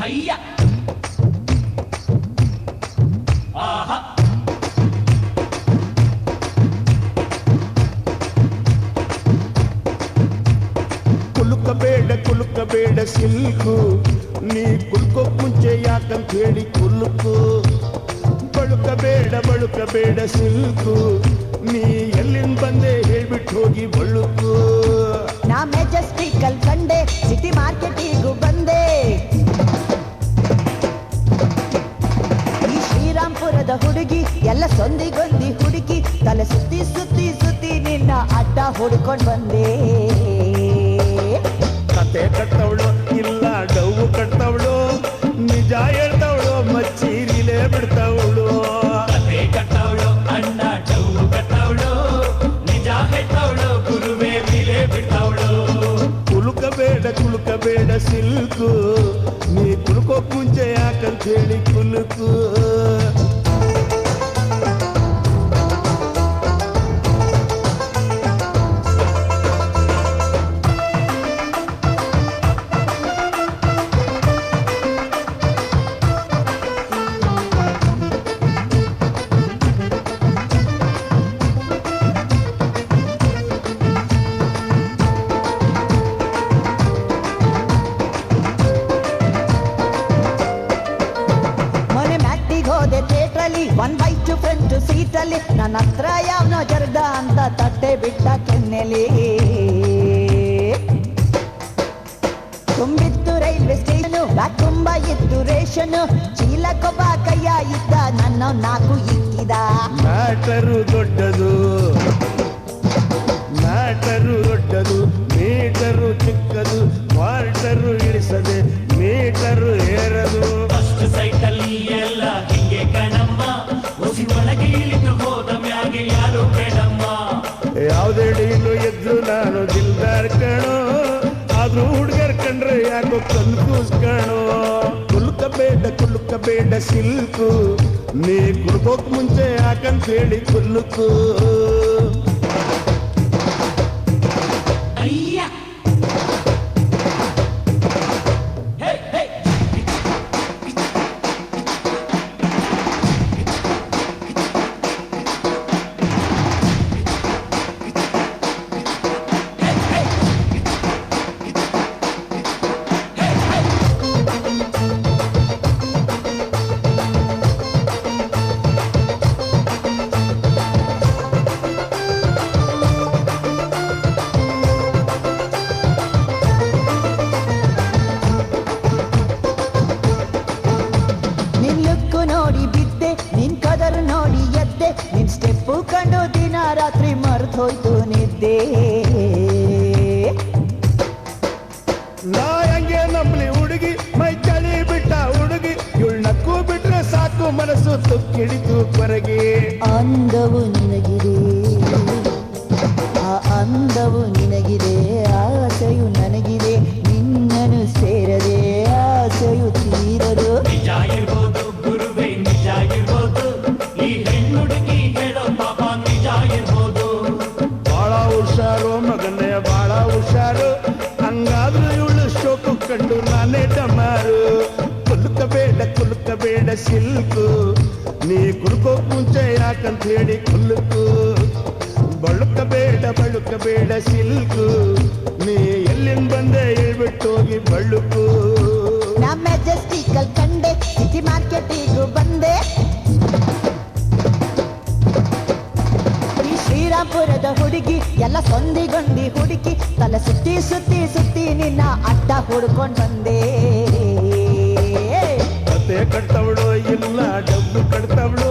ಅಯ್ಯ ಆಹಾ ಕುಲುಕಬೇಡ ಸಿಲ್ಕು ನೀ ಕುಲ್ಕೋಕ್ ಮುಂಚೆ ಯಾಕಂತ ಹೇಳಿ ಕುಲುಕು ಬಳುಕಬೇಡ ಸಿಲ್ಕು ನೀ ಎಲ್ಲಿಂದ ಬಂದೆ ಹೇಳ್ಬಿಟ್ಟು ಹೋಗಿ ಬಳುಕು ನಾ ಮೆಜೆಸ್ಟಿಕಲ್ ಕಂಡೆ ಸಿಟಿ ಮಾರ್ಕೆಟಿಗೂ ಬಂದೆ ಈ ಶ್ರೀರಾಮ್ಪುರದ ಹುಡುಗಿ ಎಲ್ಲ ಸೊಂದಿಗೊಂದಿ ಹುಡುಗಿ ತಲೆ ಸುತ್ತಿ ಸುತ್ತಿ ಸುತ್ತಿ ನಿನ್ನ ಅಡ್ಡ ಹುಡ್ಕೊಂಡ್ ಬಂದೆ ಕತೆ ಕಟ್ಟವಳು ಇಲ್ಲ ಡೌವು ಕಟ್ಟವಳು ನಿಜ ಹೇಳ್ತವಳು ಮಚ್ಚೀರಿಲೇ ಬಿಡ್ತವಳು ಕತೆ ಕಟ್ಟವಳು ಅಣ್ಣ ಡೌ ಕಟ್ಟವಳು ನಿಜ ಹೇಳ್ತವಳು ಗುರುವೇ ಬಿಲೆ ಬಿಡ್ತವಳು ಕುಲುಕಬೇಡ ಸಿಲ್ಕು ನೀ ಕುಲ್ಕೋಕ್ ಮುಂಚೆ ಯಾಕಂತ ಹೇಳಿ ಕುಲುಕು ಒನ್ ಬೈ ಟು ಫ್ರಂಟ್ ಸೀಟಲ್ಲಿ ನನ್ನ ಹತ್ರ ಯಾವನೋ ಜರ್ದ ಅಂತ ತಟ್ಟೆ ಬಿಟ್ಟ ಕೆನ್ನೆಲಿ ತುಂಬಿತ್ತು ರೈಲ್ವೆ ಸ್ಟೇಷನು ಬ್ಯಾಗ್ ತುಂಬ ಇತ್ತು ರೇಷನು ಚೀಲಕ್ಕೊಬ್ಬ ಕೈಯ ಇದ್ದ ನನ್ನ 4 ಇಕ್ಕಿದ ಮ್ಯಾಟರು ದೊಡ್ಡದು ಮೀಟರು ಚಿಕ್ಕದು ಕ್ವಾರ್ಟರು ಇಳಿಸದೆ ಮೀಟರು ಏರದು ಫಸ್ಟ್ ಸೈಟಲ್ಲಿ ಎಲ್ಲ ಹಿಂಗೆ ಕಣಮ್ಮ ಉಸಿ ಒಳಗೆ ಇಳಿದು ಹೋದ ಮ್ಯಾಗೆ ಯಾರು ಬೇಡಮ್ಮ ಯಾವುದೇ ಡೀಲು ಎದ್ರು ನಾನು ದಿಲ್ದಾರ್ ಕಣೋ ಆದ್ರೂ ಹುಡುಗರ್ ಕಂಡ್ರೆ ಯಾಕೋ ಕನ್ಫ್ಯೂಸ್ ಕಣೋ ಕುಲುಕಬೇಡ ಸಿಲ್ಕು ನೀ ಕುಲ್ಕೋಕ್ ಮುಂಚೆ ಯಾಕಂತ ಹೇಳಿ ಕುಲ್ಲುಕು ಅಯ್ಯ ನಿನ್ ಸ್ಟೆಪ್ಪು ಕಂಡು ದಿನ ರಾತ್ರಿ ಮರೆತೋಯ್ತು ನಿದ್ದೆ ನಾ ಹಂಗೆ ನಂಬಲಿ ಹುಡುಗಿ ಮೈ ಚಳಿ ಬಿಟ್ಟ ಹುಡುಗಿ ಇವಳು ನಕ್ಕು ಬಿಟ್ರೆ ಸಾಕು ಮನಸ್ಸು ತುಕ್ಕಿಡಿತು ಹೊರಗೆ ಅಂದವು ನಿನಗಿದೆ ಆ ಅಂದವು ನಿನಗಿದೆ ಆಸೆಯು ನನಗಿದೆ ನಿನ್ನನು ಸೇರದೆ ಆಸೆಯು ತೀರದು ನಿಜ ಇರ್ಬೋದು ಗುರುವೇ ನಿಜ ಇರ್ಬೋದು ಈ ಹೆಣ್ಣುಡುಗಿ ಹೇಳೋ ಪಾಪ ನಿಜ ಇರ್ಬೋದು ಬಾಳ ಹುಷಾರು ಮಗನೇ ಬಾಳ ಹುಷಾರು ಹಂಗಾದ್ರೂ ಇವಳು ಶೋಕು ಕಂಡು ನಾನೇ ಡಮಾರು ಕುಲುಕಬೇಡ ಸಿಲ್ಕು ನೀ ಕುಲ್ಕೋಕ್ ಮುಂಚೆ ಯಾಕಂತ ಹೇಳಿ ಕುಲ್ಲುಕು ಬಳುಕಬೇಡ ಸಿಲ್ಕು ನೀ ಎಲ್ಲಿಂದ ಬಂದೆ ಹೇಳ್ಬಿಟ್ಟು ಹೋಗಿ ಬಳುಕು ನಾ ಮೆಜೆಸ್ಟಿಕಲ್ ಕಂಡೆ ಸಿಟಿ ಮಾರ್ಕೆಟಿಗೂ ಬಂದೆ ಈ ಶ್ರೀರಾಮ್ಪುರದ ಹುಡುಗಿ ಎಲ್ಲ ಸೊಂದಿಗೊಂದಿ ಹುಡುಕಿ ತಲೆ ಸುತ್ತಿ ಸುತ್ತಿ ಸುತ್ತಿ ನಿನ್ನ ಅಡ್ಡ ಹುಡ್ಕೊಂಡ್ ಬಂದೆ ಕತೆ ಕಟ್ಟವಳು ಇಲ್ಲ ಡಬ್ಬು ಕಟ್ತವಳು